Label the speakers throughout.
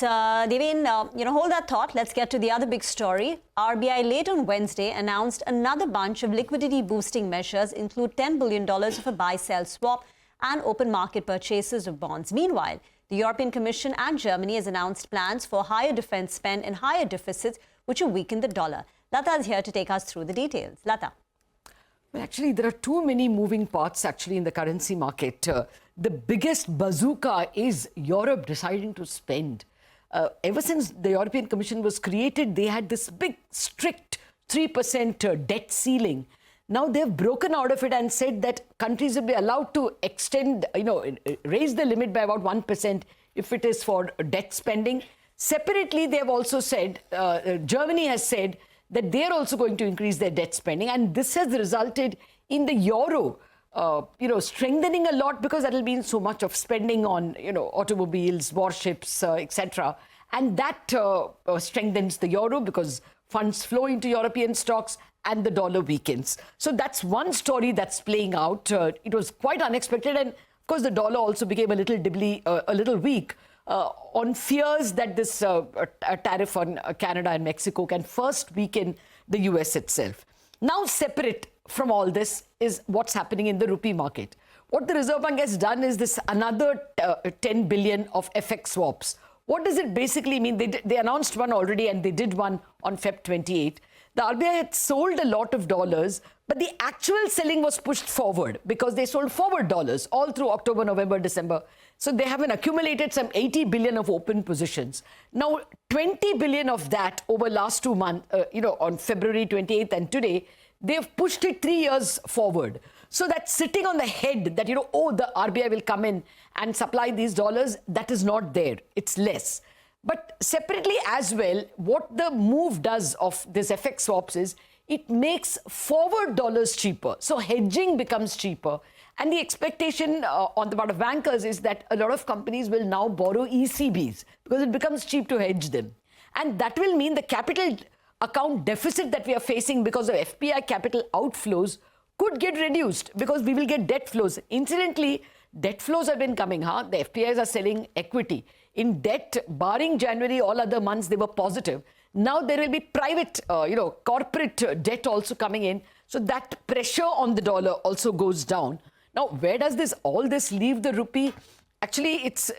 Speaker 1: Devin, hold that thought. Let's get to the other big story. RBI late on Wednesday announced another bunch of liquidity boosting measures include $10 billion of a buy-sell swap and open market purchases of bonds. Meanwhile, the European Commission and Germany has announced plans for higher defense spend and higher deficits, which will weaken the dollar. Latha is here to take us through the details. Latha.
Speaker 2: Well, actually, there are too many moving parts actually in the currency market. The biggest bazooka is Europe deciding to spend. Ever since the European Commission was created, they had this big, strict 3% debt ceiling. Now they've broken out of it and said that countries will be allowed to extend, raise the limit by about 1% if it is for debt spending. Separately, they have also said, Germany has said that they're also going to increase their debt spending. And this has resulted in the euro strengthening a lot because that will mean so much of spending on, automobiles, warships, etc. And that strengthens the euro because funds flow into European stocks and the dollar weakens. So that's one story that's playing out. It was quite unexpected. And of course, the dollar also became a little weak on fears that this tariff on Canada and Mexico can first weaken the US itself. Now, separate from all this is what's happening in the rupee market. What the Reserve Bank has done is this another 10 billion of FX swaps. What does it basically mean? They announced one already and they did one on Feb 28. The RBI had sold a lot of dollars, but the actual selling was pushed forward because they sold forward dollars all through October, November, December. So they haven't accumulated some 80 billion of open positions. Now, 20 billion of that over last 2 months, on February 28th and today, they've pushed it 3 years forward. So that's sitting on the head that, the RBI will come in and supply these dollars. That is not there. It's less. But separately as well, what the move does of this FX swaps is it makes forward dollars cheaper. So hedging becomes cheaper. And the expectation on the part of bankers is that a lot of companies will now borrow ECBs because it becomes cheap to hedge them. And that will mean the capital account deficit that we are facing because of FPI capital outflows could get reduced because we will get debt flows. Incidentally, debt flows have been coming. The FPIs are selling equity. In debt, barring January, all other months, they were positive. Now there will be private, corporate debt also coming in. So that pressure on the dollar also goes down. Now, where does all this leave the rupee? Actually, it's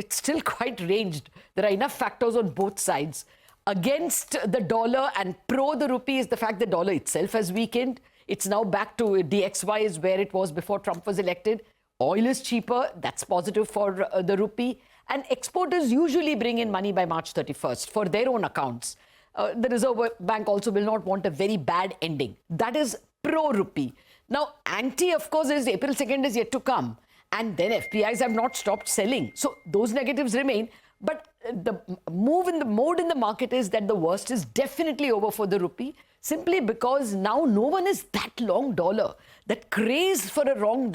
Speaker 2: still quite ranged. There are enough factors on both sides. Against the dollar and pro the rupee is the fact the dollar itself has weakened. It's now back to DXY is where it was before Trump was elected. Oil is cheaper. That's positive for the rupee. And exporters usually bring in money by March 31st for their own accounts. The Reserve Bank also will not want a very bad ending. That is pro-rupee. Now, anti, of course, is April 2nd is yet to come. And then FPIs have not stopped selling. So those negatives remain. But the mode in the market is that the worst is definitely over for the rupee, simply because now no one is that long dollar. That craze for a long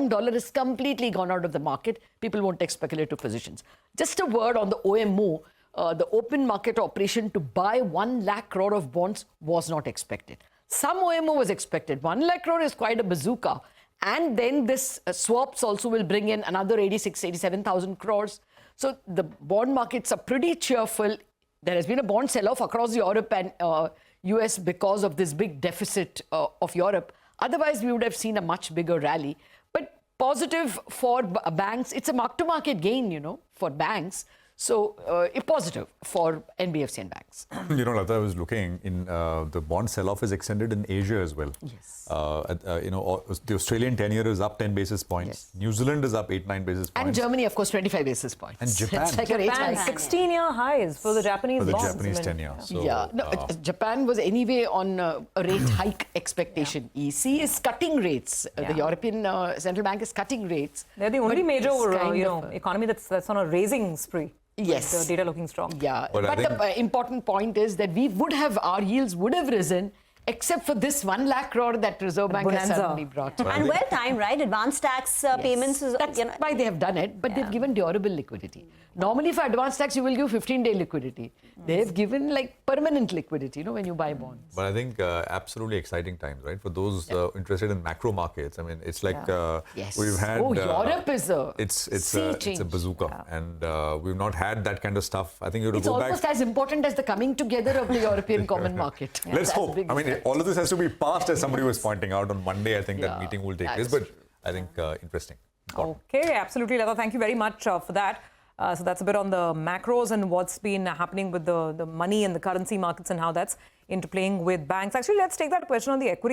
Speaker 2: dollar is completely gone out of the market. People won't take speculative positions. Just a word on the OMO. The open market operation to buy 1 lakh crore of bonds was not expected. Some OMO was expected. 1 lakh crore is quite a bazooka. And then this swaps also will bring in another 87,000 crores. So the bond markets are pretty cheerful. There has been a bond sell-off across Europe and US because of this big deficit of Europe. Otherwise, we would have seen a much bigger rally. But positive for banks. It's a mark-to-market gain, for banks. So, positive for NBFC and banks.
Speaker 3: Latha, I was looking in the bond sell-off is extended in Asia as well.
Speaker 2: Yes.
Speaker 3: The Australian 10-year is up 10 basis points. Yes. New Zealand is up 8-9 basis points.
Speaker 2: And Germany, of course, 25 basis points.
Speaker 3: And Japan.
Speaker 2: It's like
Speaker 4: Japan, 16-year highs for the Japanese bonds.
Speaker 3: For the Japanese 10-year.
Speaker 2: So, Japan was anyway on a rate hike expectation. EC is cutting rates. The European Central Bank is cutting rates.
Speaker 4: They're the only major, economy that's on a raising spree.
Speaker 2: Yes.
Speaker 4: The data looking strong.
Speaker 2: Yeah. But the important point is that our yields would have risen except for this 1 lakh crore that Reserve Bank has
Speaker 4: Bonanza.
Speaker 2: suddenly brought.
Speaker 1: And well timed, right? Advanced tax payments is,
Speaker 2: That's why they have done it, but they've given durable liquidity. Normally for advanced tax, you will give 15-day liquidity. They've given like permanent liquidity, when you buy bonds.
Speaker 3: But I think absolutely exciting times, right? For those interested in macro markets, I mean, it's like
Speaker 2: Yes.
Speaker 3: we've had.
Speaker 2: Europe is a
Speaker 3: it's
Speaker 2: sea
Speaker 3: a
Speaker 2: change.
Speaker 3: bazooka, and we've not had that kind of stuff. I think you have to
Speaker 2: It's
Speaker 3: go
Speaker 2: almost
Speaker 3: back.
Speaker 2: as important as the coming together of the European Common Market.
Speaker 3: Let's
Speaker 2: As
Speaker 3: hope.
Speaker 2: big
Speaker 3: I
Speaker 2: as
Speaker 3: mean,
Speaker 2: that.
Speaker 3: all of this has to be passed, as somebody was pointing out on Monday. I think that
Speaker 2: Yeah,
Speaker 3: meeting will take
Speaker 2: that's
Speaker 3: place, but I think interesting. Important.
Speaker 4: Okay, absolutely, Latha. Thank you very much for that. So that's a bit on the macros and what's been happening with the money and the currency markets and how that's interplaying with banks. Actually, let's take that question on the equity